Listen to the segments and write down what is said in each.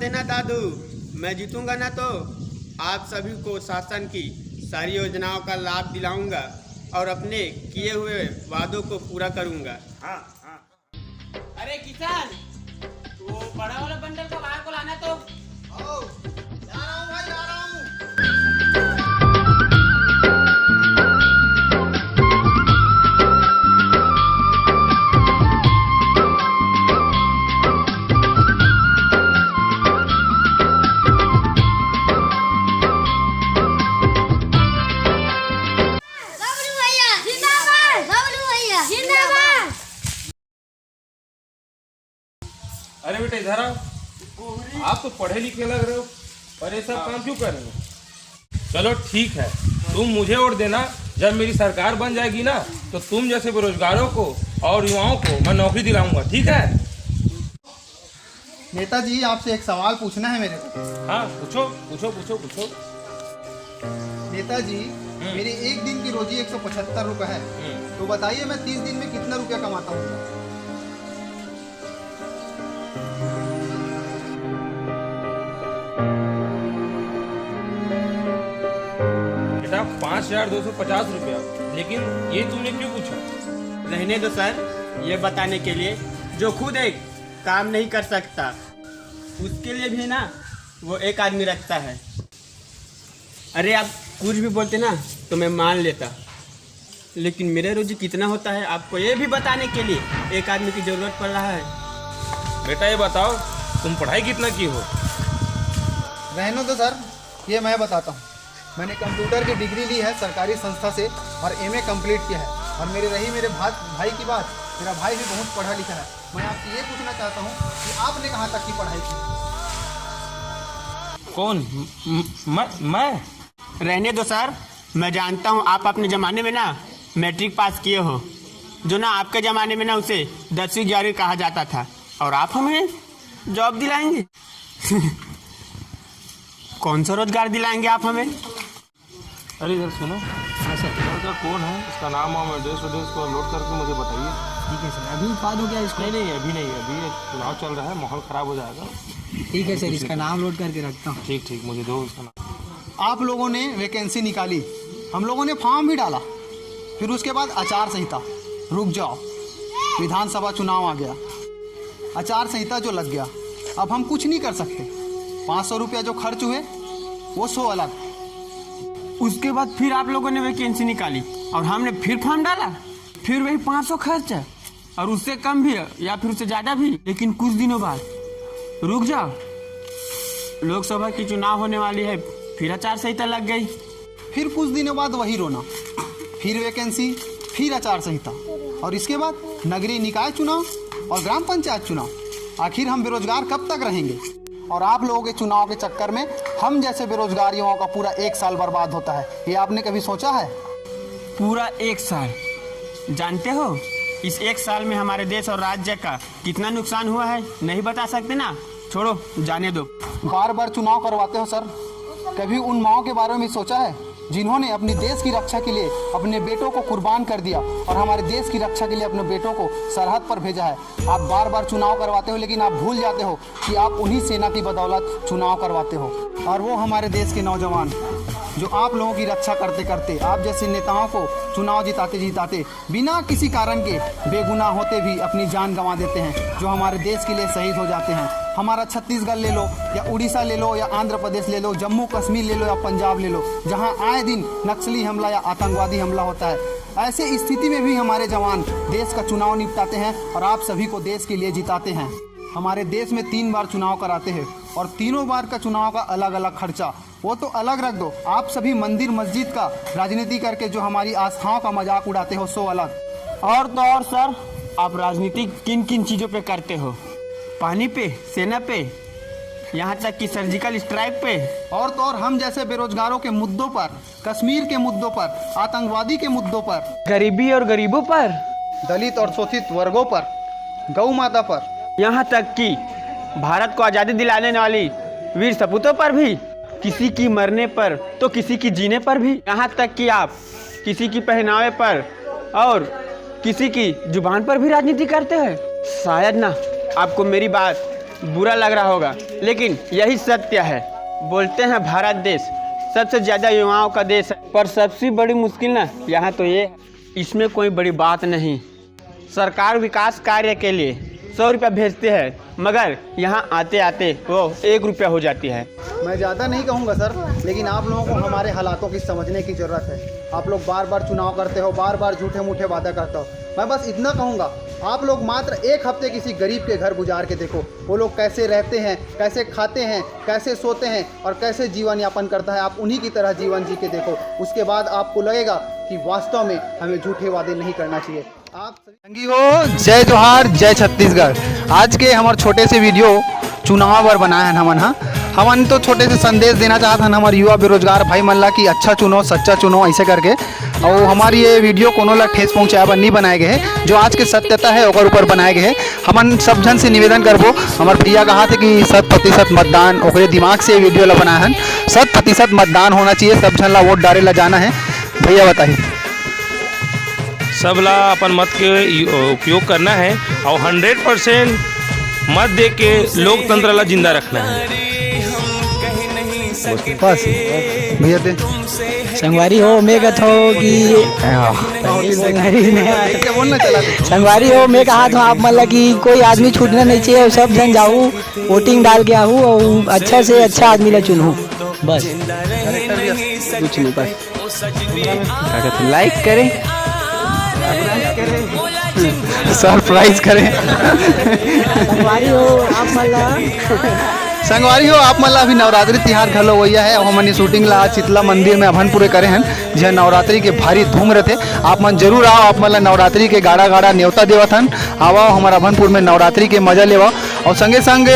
देना दादू, मैं जीतूंगा ना तो आप सभी को शासन की सारी योजनाओं का लाभ दिलाऊंगा और अपने किए हुए वादों को पूरा करूंगा। हाँ हाँ। अरे किसान, वो बड़ा वाला बंडल का बाहर को लाना तो। जा रहा हूँ भाई, जा रहा हूँ। अरे बेटा इधर आओ। आप तो पढ़े लिखे लग रहे हो और ये सब काम क्यों कर रहे हो? चलो ठीक है, तुम मुझे वोट देना। जब मेरी सरकार बन जाएगी ना तो तुम जैसे बेरोजगारों को और युवाओं को मैं नौकरी दिलाऊंगा, ठीक है? नेताजी, आपसे एक सवाल पूछना है मेरे को। हाँ पूछो पूछो पूछो पूछो। नेताजी, मेरी एक दिन की रोजी 175 रुपये है, तो बताइए मैं 30 दिन में कितना रुपया कमाता हूँ? बेटा 5250 रुपया, लेकिन ये तुमने क्यों पूछा? रहने दो सर, ये बताने के लिए जो खुद एक काम नहीं कर सकता उसके लिए भी ना वो एक आदमी रखता है। अरे आप कुछ भी बोलते ना तो मैं मान लेता, लेकिन मेरे रोजी कितना होता है आपको ये भी बताने के लिए एक आदमी की जरूरत पड़ रहा है। बेटा ये बताओ, तुम पढ़ाई कितना की हो? रहने दो सर, ये मैं बताता हूँ। मैंने कंप्यूटर की डिग्री ली है सरकारी संस्था से और एमए कंप्लीट किया है। और मेरे भाई की बात, मेरा भाई भी बहुत पढ़ा लिखा है। मैं आपसे ये पूछना चाहता हूँ कि आपने कहाँ तक की पढ़ाई की? कौन? मैं? रहने दो सर, मैं जानता हूँ आप अपने ज़माने में ना मैट्रिक पास किए हो, जो ना आपके ज़माने में ना उसे 10वीं 11वीं कहा जाता था, और आप हमें जॉब दिलाएंगे। कौन सा रोजगार दिलाएंगे आप हमें? अरे इधर सुनो। अच्छा लड़का कौन है, इसका नाम और एड्रेस को लोड करके मुझे बताइए। ठीक है सर, अभी बता दूँ क्या इसको? नहीं अभी नहीं, अभी चुनाव चल रहा है, माहौल ख़राब हो जाएगा। ठीक है सर, इसका नाम लोड करके रखता हूँ। ठीक मुझे दो इसका नाम। आप लोगों ने वैकेंसी निकाली, हम लोगों ने फॉर्म भी डाला, फिर उसके बाद आचार संहिता। रुक जाओ, विधानसभा चुनाव आ गया, आचार संहिता जो लग गया, अब हम कुछ नहीं कर सकते। 500 रुपया जो खर्च हुए वो 100 अलग। उसके बाद फिर आप लोगों ने वैकेंसी निकाली और हमने फिर फॉर्म डाला, फिर वही 500 खर्च है और उससे कम भी है या फिर उससे ज़्यादा भी। लेकिन कुछ दिनों बाद, रुक जाओ, लोकसभा की चुनाव होने वाली है, फिर आचार संहिता लग गई। फिर कुछ दिनों बाद वही रोना, फिर वैकेंसी, फिर आचार संहिता, और इसके बाद नगरीय निकाय चुनाव और ग्राम पंचायत चुनाव। आखिर हम बेरोजगार कब तक रहेंगे? और आप लोगों के चुनाव के चक्कर में हम जैसे बेरोजगार युवाओं का पूरा 1 साल बर्बाद होता है, ये आपने कभी सोचा है? पूरा 1 साल? जानते हो इस 1 साल में हमारे देश और राज्य का कितना नुकसान हुआ है? नहीं बता सकते ना, छोड़ो, जाने दो। बार बार चुनाव करवाते हो सर, कभी उन माओं के बारे में सोचा है जिन्होंने अपने देश की रक्षा के लिए अपने बेटों को कुर्बान कर दिया और हमारे देश की रक्षा के लिए अपने बेटों को सरहद पर भेजा है? आप बार बार चुनाव करवाते हो, लेकिन आप भूल जाते हो कि आप उन्हीं सेना की बदौलत चुनाव करवाते हो। और वो हमारे देश के नौजवान जो आप लोगों की रक्षा करते करते, आप जैसे नेताओं को चुनाव जिताते बिना किसी कारण के, बेगुनाह होते भी अपनी जान गंवा देते हैं, जो हमारे देश के लिए शहीद हो जाते हैं। हमारा छत्तीसगढ़ ले लो या उड़ीसा ले लो या आंध्र प्रदेश ले लो, जम्मू कश्मीर ले लो या पंजाब ले लो, जहां आए दिन नक्सली हमला या आतंकवादी हमला होता है। ऐसे स्थिति में भी हमारे जवान देश का चुनाव निपटाते हैं और आप सभी को देश के लिए जिताते हैं। हमारे देश में 3 बार चुनाव कराते हैं और तीनों बार का चुनाव का अलग अलग खर्चा, वो तो अलग रख दो, आप सभी मंदिर मस्जिद का राजनीति करके जो हमारी आस्थाओं का मजाक उड़ाते हो, सो अलग। और तो और सर, आप राजनीति किन किन चीज़ों पे करते हो? पानी पे, सेना पे, यहाँ तक कि सर्जिकल स्ट्राइक पे। और तो और हम जैसे बेरोजगारों के मुद्दों पर, कश्मीर के मुद्दों पर, आतंकवादी के मुद्दों पर, गरीबी और गरीबों पर, दलित और शोषित वर्गों पर, गौ माता पर, यहाँ तक कि भारत को आज़ादी दिलाने वाली वीर सपूतों पर भी, किसी की मरने पर तो किसी की जीने पर भी, यहाँ तक कि आप किसी की पहनावे पर और किसी की जुबान पर भी राजनीति करते हैं। शायद ना आपको मेरी बात बुरा लग रहा होगा, लेकिन यही सत्य है। बोलते हैं भारत देश सबसे ज़्यादा युवाओं का देश है, पर सबसे बड़ी मुश्किल ना यहाँ तो ये है, इसमें कोई बड़ी बात नहीं। सरकार विकास कार्य के लिए 100 रुपया भेजते हैं, मगर यहाँ आते आते वो 1 रुपया हो जाती है। मैं ज़्यादा नहीं कहूँगा सर, लेकिन आप लोगों को हमारे हालातों की समझने की ज़रूरत है। आप लोग बार बार चुनाव करते हो, बार बार झूठे मूठे वादा करते हो। मैं बस इतना कहूँगा, आप लोग मात्र 1 हफ्ते किसी गरीब के घर गुजार के देखो, वो लोग कैसे रहते हैं, कैसे खाते हैं, कैसे सोते हैं और कैसे जीवन यापन करता है। आप उन्हीं की तरह जीवन जी के देखो, उसके बाद आपको लगेगा कि वास्तव में हमें झूठे वादे नहीं करना चाहिए। आप संगी हो, जय जोहार, जय छत्तीसगढ़। आज के हमारे छोटे से वीडियो चुनाव पर बनाए हैं हमन तो छोटे से संदेश देना चाहते हैं हमारे युवा बेरोजगार भाई मन ला कि अच्छा चुनो, सच्चा चुनो, ऐसे करके। और हमारी ये वीडियो कोनो ला ठेस पहुँचाए पर नहीं बनाए गए हैं, जो आज के सत्यता है ओकर ऊपर बनाए गए हैं। हमन सब जन से निवेदन करबो, हमारे प्रिया कहा थे कि 100% मतदान, ओकरे दिमाग से वीडियो ला बनाए हैं। 100% मतदान होना चाहिए, सब जन ला वोट डाले ला जाना है। भैया बताइए। सब ला अपन मत के उपयोग करना है और 100% मत दे के लोकतंत्र ला जिंदा रखना है। बस भैया दे संगवारी हो मैं कहता हूँ कि क्या बोलना चला थे? संगवारी हो मैं कहा था आप मतलब कि कोई आदमी छूटना नहीं चाहिए, सब जन जाऊँ वोटिंग डाल के आऊँ और अच्छा से अच्छा आदमी ला चुनूँ, बस कुछ नहीं। बस लाइक करें, सरप्राइज करें। संगवारी हो आप मतलब अभी नवरात्रि तिहार घलो हुआ है, हमनी शूटिंग ला शीतला मंदिर में अभनपुरे करे हैं, जहाँ नवरात्रि के भारी धूम रहते। आप मन जरूर आओ, आप मतलब नवरात्रि के गाड़ा गाड़ा न्योता देवत हन, आओ हमारे अभनपुर में नवरात्रि के मजा लेवा। और संगे संग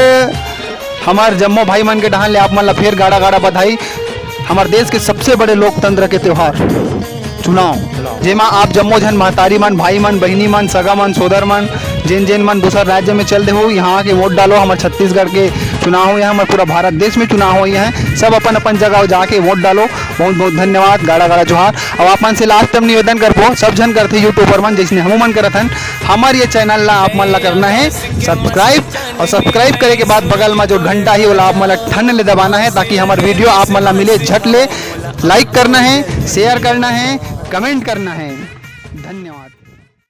हमारे जम्मो भाई मन के डहान ले आप मतलब फिर गाड़ा गाड़ा बधाई। हमारे देश के सबसे बड़े लोकतंत्र के त्यौहार चुनाव, जेमा आप जम्मो जन महतारी मन, भाई मन, बहनी मन, सगा मन, सोदर मन, जिन मन दूसर राज्य में चलते हो, यहाँ के वोट डालो। हमारे छत्तीसगढ़ के चुनाव हुए हैं, हमारे पूरा भारत देश में चुनाव हुए हैं, सब अपन अपन जगह जाके वोट डालो। बहुत बहुत धन्यवाद, गाड़ा गाड़ा जोहार। और आप मन से लास्ट टाइम निवेदन करबो, सब जन करते यूट्यूबर मन जैसे हम मन करत हन, हमारे ये चैनल ला आप मन ला करना है सब्सक्राइब, और सब्सक्राइब करे के बाद बगल में जो घंटा है वो आप मन ला ठन ले दबाना है, ताकि हमारे वीडियो आप मन ला मिले झट ले। लाइक करना है, शेयर करना है, कमेंट करना है। धन्यवाद।